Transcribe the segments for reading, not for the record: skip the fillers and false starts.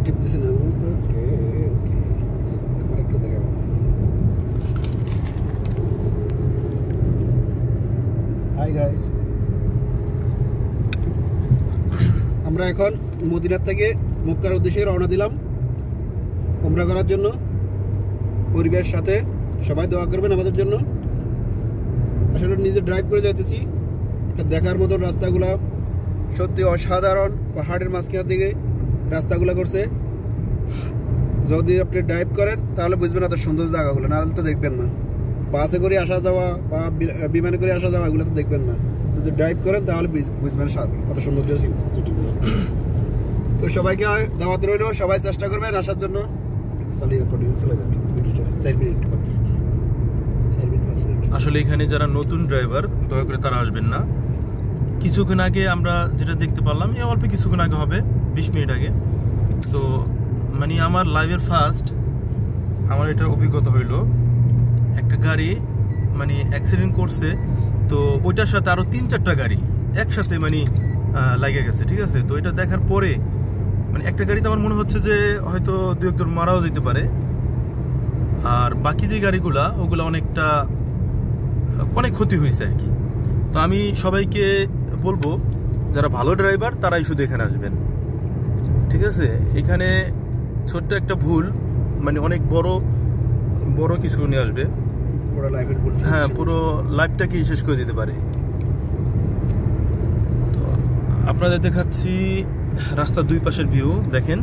টিপ দিছি না। ওকে ওকে, আমার একটু দেখাবো। হাই গাইস, আমরা এখন মদিনার থেকে মক্কার উদ্দেশ্যে রওনা দিলাম উমরা করার জন্য। পরিবারের সাথে সবাই দোয়া করবেন আমাদের জন্য। আসলে নিজে ড্রাইভ করে যাইতেছি, একটা দেখার মতো রাস্তাগুলা সত্যি অসাধারণ। পাহাড়ের মাঝখান দিকে রাস্তাগুলো করছে, যদি আপনি ড্রাইভ করেন তাহলে বুঝবেন এত সুন্দর জায়গাগুলো, নাহলে তো দেখবেন না। বাসে করে আসা যাওয়া বা বিমানে করে আসা যাওয়া এগুলো তো দেখবেন না, যদি ড্রাইভ করেন তাহলে বুঝবেন কত সুন্দর সিটিগুলো। তো সবাইকে দাওয়াত রইল, সবাই চেষ্টা করবেন আসার জন্য। আসলে এখানে যারা নতুন ড্রাইভার দয়া করে তারা আসবেন না। কিছুক্ষণ আগে আমরা যেটা দেখতে পারলাম, এই অল্প কিছুক্ষণ আগে হবে, 20 মিনিট আগে। তো মানে আমার লাইভের ফার্স্ট আমার এটার অভিজ্ঞতা হইলো, একটা গাড়ি মানে অ্যাক্সিডেন্ট করছে, তো ওইটার সাথে আরো 3-4টা গাড়ি একসাথে মানে লাগে গেছে, ঠিক আছে। তো এটা দেখার পরে মানে একটা গাড়িতে আমার মনে হচ্ছে যে হয়তো 2-1 জন মারাও যেতে পারে, আর বাকি যে গাড়িগুলা ওগুলা অনেক ক্ষতি হয়েছে আর কি। তো আমি সবাইকে বলবো যারা ভালো ড্রাইভার তারাই শুধু এখানে আসবেন, ঠিক আছে। এখানে ছোট্ট একটা ভুল মানে অনেক বড় কিছু নিয়ে আসবে, হ্যাঁ, পুরো লাইফটাকেই শেষ করে দিতে পারে। তো আপনাদের দেখাচ্ছি রাস্তার দুই পাশের ভিউ, দেখেন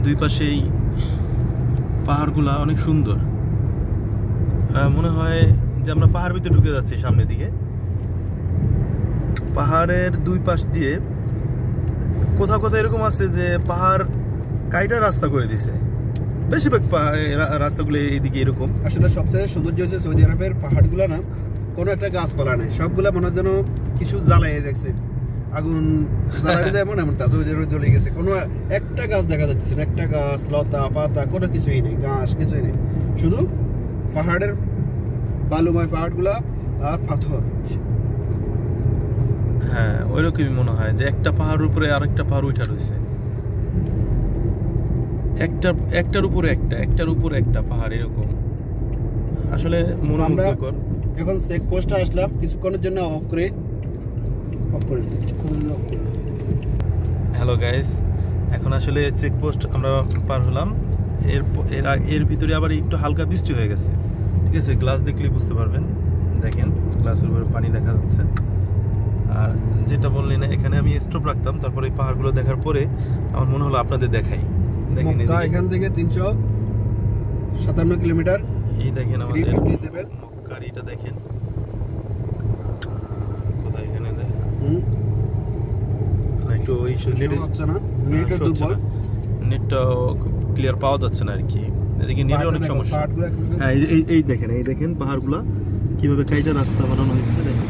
দুই পাশেই পাহাড়গুলা অনেক সুন্দর। মনে হয় যে আমরা পাহাড় ভিতরে ঢুকে যাচ্ছি সামনের দিকে। পাহাড়ের দুই পাশ দিয়ে কোথাও কোথাও এরকম আছে যে পাহাড় কাইটা রাস্তা করে দিছে, বেশিরভাগ রাস্তাগুলো এইদিকে এরকম। আসলে সবচেয়ে সৌন্দর্য হচ্ছে সৌদি আরবের পাহাড়গুলো না, কোনো একটা গাছপালা নেই, সবগুলা মনে হয় যেন কিছু জ্বালাই রাখছে, আগুন জ্বালাই যেমন এমনটা জ্বলে গেছে। কোনো একটা গাছ দেখা যাচ্ছে না, একটা গাছ, লতা পাতা কোনো কিছুই নেই, ঘাস কিছুই নেই, শুধু পাহাড়ের বালুময় পাহাড়গুলা আর পাথর। হ্যাঁ, ওইরকমই মনে হয় যে একটা পাহাড়ের উপরে আরেকটা পাহাড় উঠা রয়েছে, একটার উপরে একটা পাহাড় এরকম। আসলে মনোমুগ্ধকর। এখন চেক পোস্টে আসলাম, কিছুক্ষণের জন্য অফ করে হ্যালো গাইস, এখন আসলে চেক পোস্ট আমরা পার হলাম। এর ভিতরে আবার একটু হালকা বৃষ্টি হয়ে গেছে, ঠিক আছে। গ্লাস দেখলে বুঝতে পারবেন, দেখেন গ্লাসের উপরে পানি দেখা যাচ্ছে। আর যেটা বললি না, এখানে আমি স্টপ রাখতাম, তারপরে এই পাহাড়গুলো দেখার পরে আমার মনে হলো আপনাদের দেখাই। দেখেন এখান থেকে 357 কিলোমিটার। এই দেখেন আমাদের মক্কার, এটা দেখেন কোথায়, এখানে দেখেন একটু ওই নেটটা খুব ক্লিয়ার পাওয়া যাচ্ছে না আর কি, এদিকে নেটের অনেক সমস্যা। হ্যাঁ, এই দেখেন পাহাড়গুলা কিভাবে কাইটা রাস্তা বানানো হয়েছে, দেখেন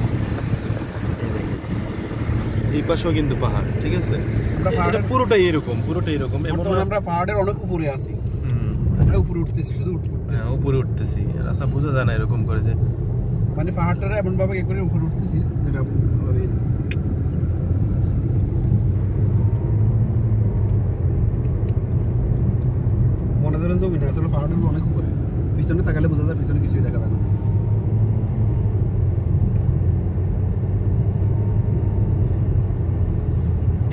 এই পাশেও কিন্তু পাহাড়, ঠিক আছে। এটা পুরোটাই এরকম। আমরা পাহাড়ের অনেক উপরে আছি, উপরে উঠতেছি, শুধু হ্যাঁ উপরে উঠতেছি, রাস্তা বোঝা যায় না এরকম করে, যে মানে পাহাড়টা এমন ভাবে করে উপরে উঠতেছি যেটা মনে করেন জমি না, আসলে পাহাড়ের অনেক উপরে। পিছনে তাকালে বোঝা যায় পিছনে কিছুই দেখা যায় না।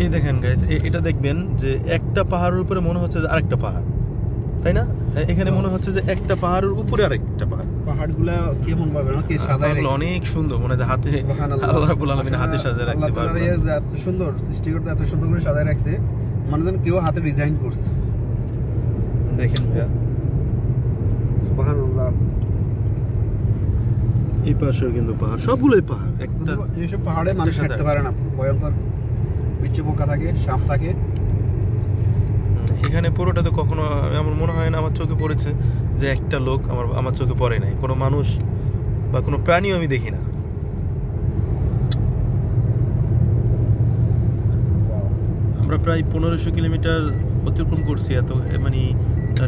এই দেখেন গাইস, এটা দেখবেন যে একটা পাহাড়ের উপরে মনে হচ্ছে যে আরেকটা পাহাড়, তাই না? এখানে মনে হচ্ছে যে একটা পাহাড়ের উপরে আরেকটা পাহাড়। পাহাড়গুলো কেমন ভাবে সাজায় রাখছে, অনেক সুন্দর, মনে হয় হাতে আল্লাহ রাব্বুল আলামিন হাতে সাজায় রাখছে। এত সুন্দর সৃষ্টিকর্তা এত সুন্দর করে সাজায় রাখছে, মানে যেন কেউ হাতে ডিজাইন করছে। দেখেন ভাইয়া, সুবহানাল্লাহ। এই পাশেও কিন্তু পাহাড়, সবগুলোই পাহাড়। একটা এইসব পাহাড়ে মানুষ হাঁটতে পারে না, ভয়ঙ্কর বিচ্ছু পোকা থাকে, সাপ থাকে। এখানে পুরোটাতে কখনো এমন মনে হয় না আমার চোখে পড়েছে যে একটা লোক আমার চোখে পড়ে নাই, কোনো মানুষ বা কোনো প্রাণীও আমি দেখি না। আমরা প্রায় 1500 কিলোমিটার অতিক্রম করছি, এত মানে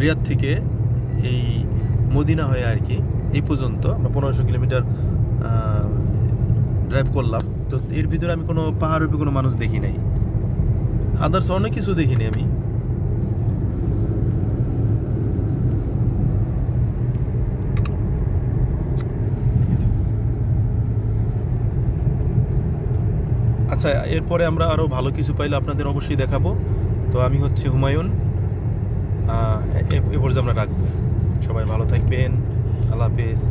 রিয়াদ থেকে এই মদিনা হয়ে আর কি এই পর্যন্ত আমরা 1500 কিলোমিটার ড্রাইভ করলাম। তো এর ভিতরে আমি কোনো পাহাড়ের উপরে কোনো মানুষ দেখি নাই, আদার্স অনেক কিছু দেখিনি আমি। আচ্ছা, এরপরে আমরা আরও ভালো কিছু পাইলে আপনাদের অবশ্যই দেখাবো। তো আমি হচ্ছে হুমায়ুন, এ পর্যন্ত আমরা রাখবো। সবাই ভালো থাকবেন, আল্লাহ হাফেজ।